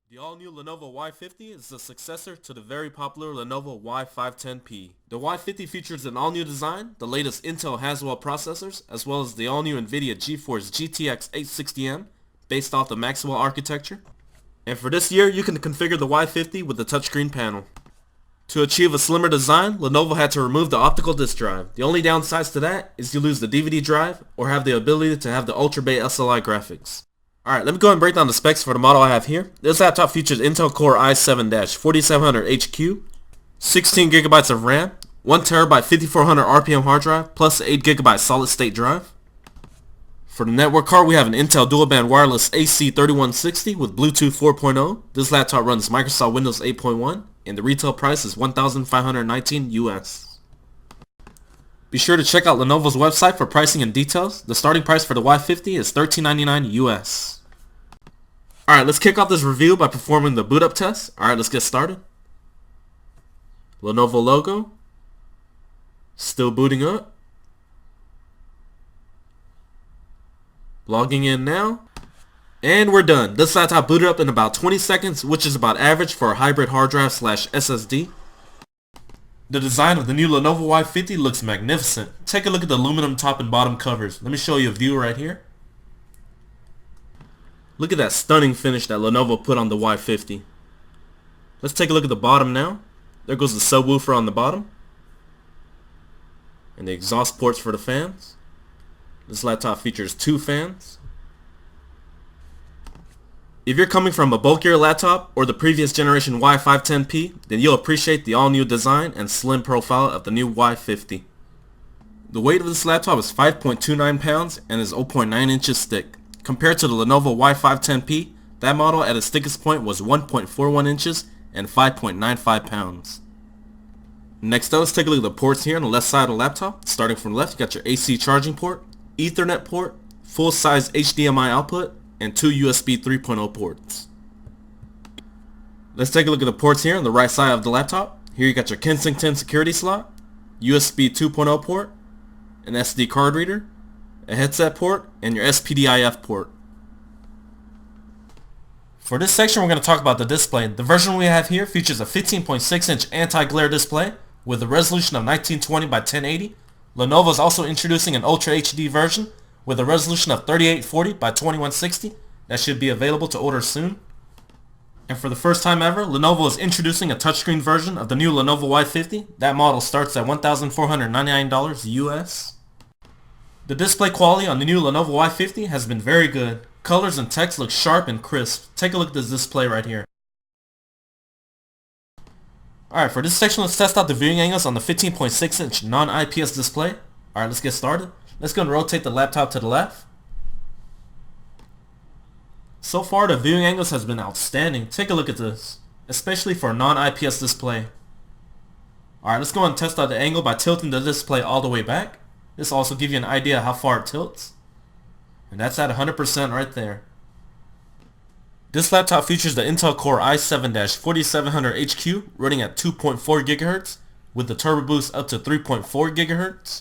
The all-new Lenovo Y50 is the successor to the very popular Lenovo Y510P. The Y50 features an all-new design, the latest Intel Haswell processors, as well as the all-new NVIDIA GeForce GTX 860M, based off the Maxwell architecture. And for this year, you can configure the Y50 with the touchscreen panel. To achieve a slimmer design, Lenovo had to remove the optical disk drive. The only downsides to that is you lose the DVD drive, or have the ability to have the Ultra Bay SLI graphics. Alright, let me go ahead and break down the specs for the model I have here. This laptop features Intel Core i7-4700HQ, 16GB of RAM, 1TB 5400 RPM hard drive, plus 8GB solid state drive. For the network card, we have an Intel dual band wireless AC3160 with Bluetooth 4.0. This laptop runs Microsoft Windows 8.1, and the retail price is $1,519 US. Be sure to check out Lenovo's website for pricing and details. The starting price for the Y50 is $13.99 US. Alright, let's kick off this review by performing the boot up test. Alright, let's get started. Lenovo logo. Still booting up. Logging in now. And we're done. This laptop booted up in about 20 seconds, which is about average for a hybrid hard drive / SSD. The design of the new Lenovo Y50 looks magnificent. Take a look at the aluminum top and bottom covers. Let me show you a view right here. Look at that stunning finish that Lenovo put on the Y50. Let's take a look at the bottom now. There goes the subwoofer on the bottom. And the exhaust ports for the fans. This laptop features 2 fans. If you're coming from a bulkier laptop or the previous generation Y510P, then you'll appreciate the all-new design and slim profile of the new Y50. The weight of this laptop is 5.29 pounds and is 0.9 inches thick. Compared to the Lenovo Y510P, that model at its thickest point was 1.41 inches and 5.95 pounds. Next up, let's take a look at the ports here on the left side of the laptop. Starting from the left, you got your AC charging port, Ethernet port, full-size HDMI output, and 2 USB 3.0 ports. Let's take a look at the ports here on the right side of the laptop. Here you got your Kensington security slot, USB 2.0 port, an SD card reader, a headset port, and your SPDIF port. For this section, we're going to talk about the display. The version we have here features a 15.6-inch anti-glare display with a resolution of 1920 by 1080. Lenovo is also introducing an Ultra HD version with a resolution of 3840 by 2160 that should be available to order soon. And for the first time ever, Lenovo is introducing a touchscreen version of the new Lenovo Y50. That model starts at $1,499 US. The display quality on the new Lenovo Y50 has been very good. Colors and text look sharp and crisp. Take a look at this display right here. Alright, for this section, let's test out the viewing angles on the 15.6-inch non-IPS display. Alright, let's get started. Let's go and rotate the laptop to the left. So far, the viewing angles has been outstanding. Take a look at this, especially for a non-IPS display. Alright, let's go and test out the angle by tilting the display all the way back. This will also give you an idea how far it tilts. And that's at 100% right there. This laptop features the Intel Core i7-4700HQ running at 2.4 GHz with the turbo boost up to 3.4 GHz.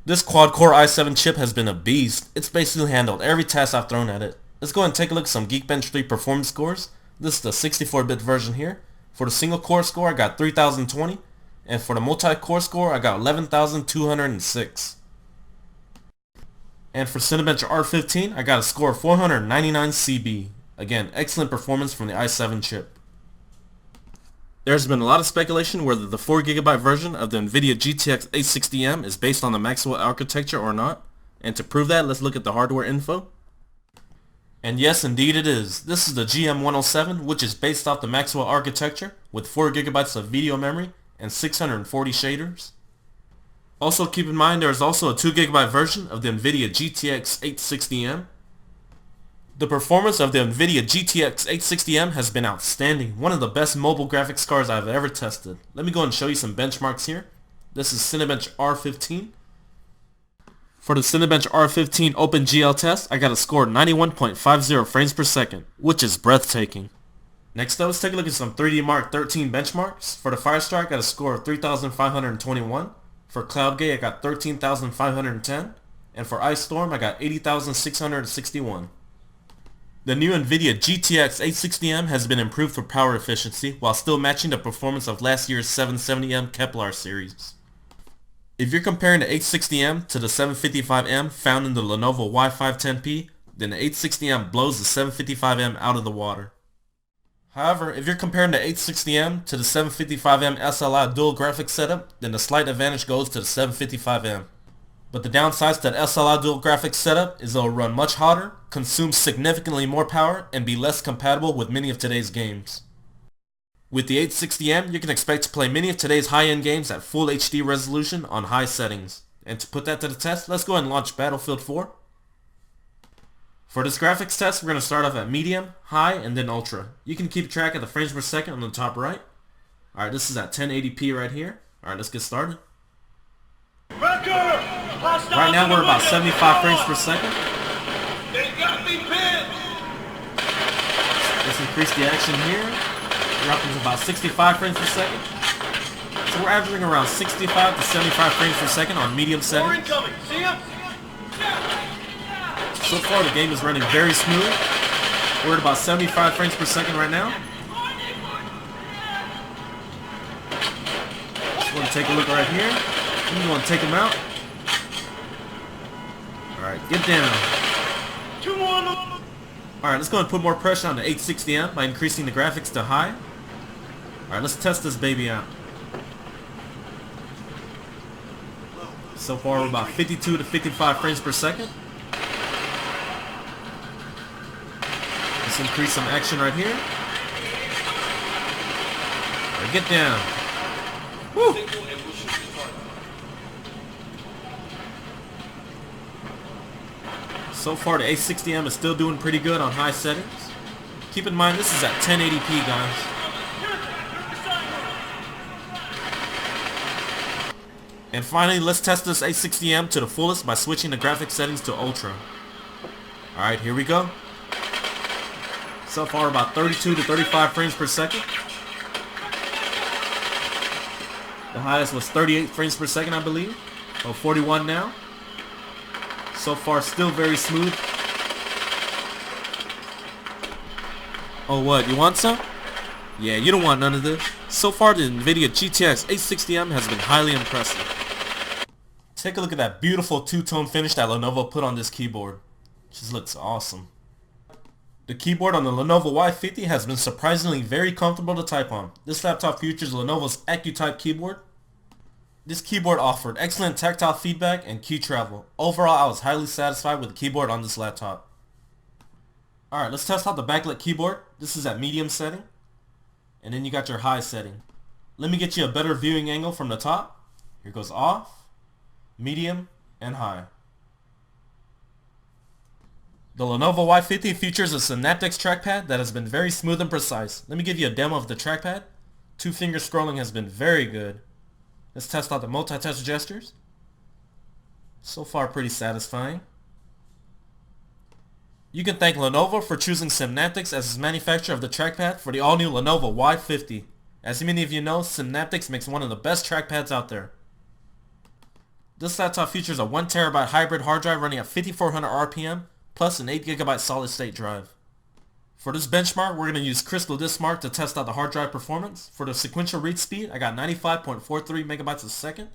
This quad-core i7 chip has been a beast. It's basically handled every task I've thrown at it. Let's go and take a look at some Geekbench 3 performance scores. This is the 64-bit version here. For the single-core score, I got 3020. And for the multi-core score, I got 11,206. And for Cinebench R15, I got a score of 499 CB. Again, excellent performance from the i7 chip. There's been a lot of speculation whether the 4GB version of the NVIDIA GTX 860M is based on the Maxwell architecture or not. And to prove that, let's look at the hardware info. And yes, indeed it is. This is the GM107, which is based off the Maxwell architecture with 4GB of video memory and 640 shaders. Also keep in mind there is also a 2GB version of the NVIDIA GTX 860M. The performance of the NVIDIA GTX 860M has been outstanding, one of the best mobile graphics cards I've ever tested. Let me go and show you some benchmarks here. This is Cinebench R15. For the Cinebench R15 OpenGL test, I got a score of 91.50 frames per second, which is breathtaking. Next up, let's take a look at some 3D Mark 13 benchmarks. For the Firestrike, I got a score of 3,521. For CloudGate, I got 13,510. And for Ice Storm, I got 80,661. The new NVIDIA GTX 860M has been improved for power efficiency while still matching the performance of last year's 770M Kepler series. If you're comparing the 860M to the 755M found in the Lenovo Y50P, then the 860M blows the 755M out of the water. However, if you're comparing the 860M to the 755M SLI dual graphics setup, then the slight advantage goes to the 755M. But the downsides to the SLI dual graphics setup is it'll run much hotter, consume significantly more power, and be less compatible with many of today's games. With the 860M, you can expect to play many of today's high-end games at full HD resolution on high settings. And to put that to the test, let's go ahead and launch Battlefield 4. For this graphics test, we're going to start off at medium, high, and then ultra. You can keep track of the frames per second on the top right. Alright, this is at 1080p right here. Alright, let's get started. Right now we're about 75 frames per second. Let's increase the action here. We're up to about 65 frames per second. So we're averaging around 65 to 75 frames per second on medium settings. So far the game is running very smooth. We're at about 75 frames per second right now. Just want to take a look right here. I'm going to take him out. Alright, get down. Alright, let's go and put more pressure on the 860M by increasing the graphics to high. Alright, let's test this baby out. So far we're about 52 to 55 frames per second. Let's increase some action right here. Alright, get down. Woo! So far the 860M is still doing pretty good on high settings. Keep in mind this is at 1080p, guys. And finally, let's test this 860M to the fullest by switching the graphics settings to ultra. Alright, here we go. So far about 32 to 35 frames per second. The highest was 38 frames per second, I believe. Oh, 41 now. So far, still very smooth. Oh, what? You want some? Yeah, you don't want none of this. So far, the NVIDIA GTX 860M has been highly impressive. Take a look at that beautiful two-tone finish that Lenovo put on this keyboard. It just looks awesome. The keyboard on the Lenovo Y50 has been surprisingly very comfortable to type on. This laptop features Lenovo's AccuType keyboard. This keyboard offered excellent tactile feedback and key travel. Overall, I was highly satisfied with the keyboard on this laptop. Alright, let's test out the backlit keyboard. This is at medium setting. And then you got your high setting. Let me get you a better viewing angle from the top. Here goes off, medium, and high. The Lenovo Y50 features a Synaptics trackpad that has been very smooth and precise. Let me give you a demo of the trackpad. Two-finger scrolling has been very good. Let's test out the multi-touch gestures. So far pretty satisfying. You can thank Lenovo for choosing Synaptics as its manufacturer of the trackpad for the all-new Lenovo Y50. As many of you know, Synaptics makes one of the best trackpads out there. This laptop features a 1TB hybrid hard drive running at 5400 RPM plus an 8GB solid-state drive. For this benchmark, we're going to use Crystal Disk Mark to test out the hard drive performance. For the sequential read speed, I got 95.43 megabytes a second.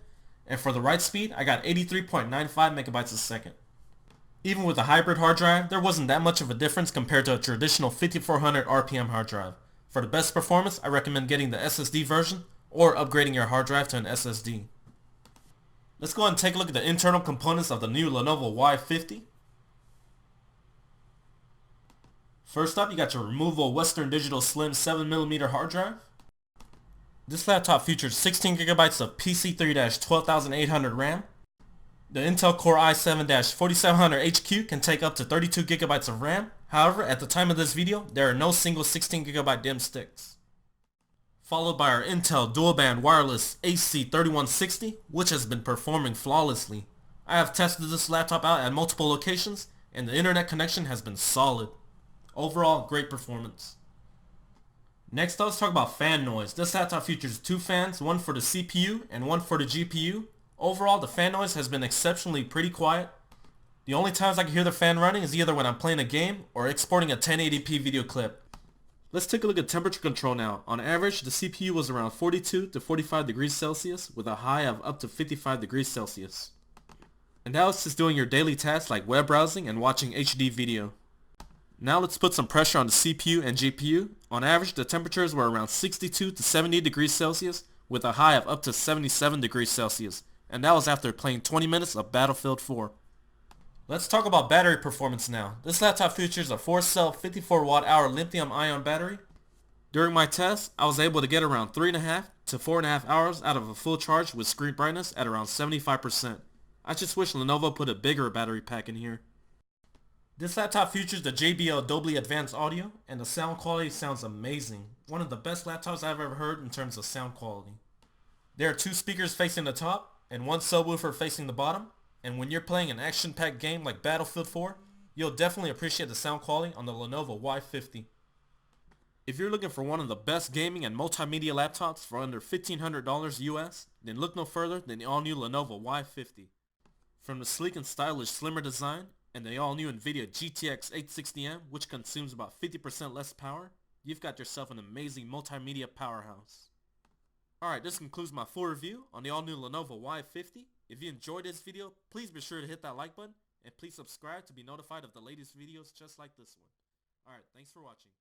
And for the write speed, I got 83.95 megabytes a second. Even with a hybrid hard drive, there wasn't that much of a difference compared to a traditional 5400 RPM hard drive. For the best performance, I recommend getting the SSD version or upgrading your hard drive to an SSD. Let's go ahead and take a look at the internal components of the new Lenovo Y50. First up, you got your removable Western Digital Slim 7mm hard drive. This laptop features 16GB of PC3-12800 RAM. The Intel Core i7-4700HQ can take up to 32GB of RAM. However, at the time of this video, there are no single 16GB DIMM sticks. Followed by our Intel dual-band wireless AC3160, which has been performing flawlessly. I have tested this laptop out at multiple locations, and the internet connection has been solid. Overall, great performance. Next, let's talk about fan noise. This laptop features two fans, one for the CPU and one for the GPU. Overall, the fan noise has been exceptionally pretty quiet. The only times I can hear the fan running is either when I'm playing a game or exporting a 1080p video clip. Let's take a look at temperature control now. On average, the CPU was around 42 to 45 degrees Celsius with a high of up to 55 degrees Celsius. And now it's just doing your daily tasks like web browsing and watching HD video. Now let's put some pressure on the CPU and GPU. On average, the temperatures were around 62 to 70 degrees Celsius with a high of up to 77 degrees Celsius. And that was after playing 20 minutes of Battlefield 4. Let's talk about battery performance now. This laptop features a 4-cell 54 watt-hour lithium-ion battery. During my test, I was able to get around 3.5 to 4.5 hours out of a full charge with screen brightness at around 75%. I just wish Lenovo put a bigger battery pack in here. This laptop features the JBL Dolby Advanced Audio, and the sound quality sounds amazing. One of the best laptops I've ever heard in terms of sound quality. There are 2 speakers facing the top, and 1 subwoofer facing the bottom. And when you're playing an action-packed game like Battlefield 4, you'll definitely appreciate the sound quality on the Lenovo Y50. If you're looking for one of the best gaming and multimedia laptops for under $1,500 US, then look no further than the all-new Lenovo Y50. From the sleek and stylish slimmer design, and the all-new NVIDIA GTX 860M, which consumes about 50% less power, you've got yourself an amazing multimedia powerhouse. Alright, this concludes my full review on the all-new Lenovo Y50. If you enjoyed this video, please be sure to hit that like button, and please subscribe to be notified of the latest videos just like this one. Alright, thanks for watching.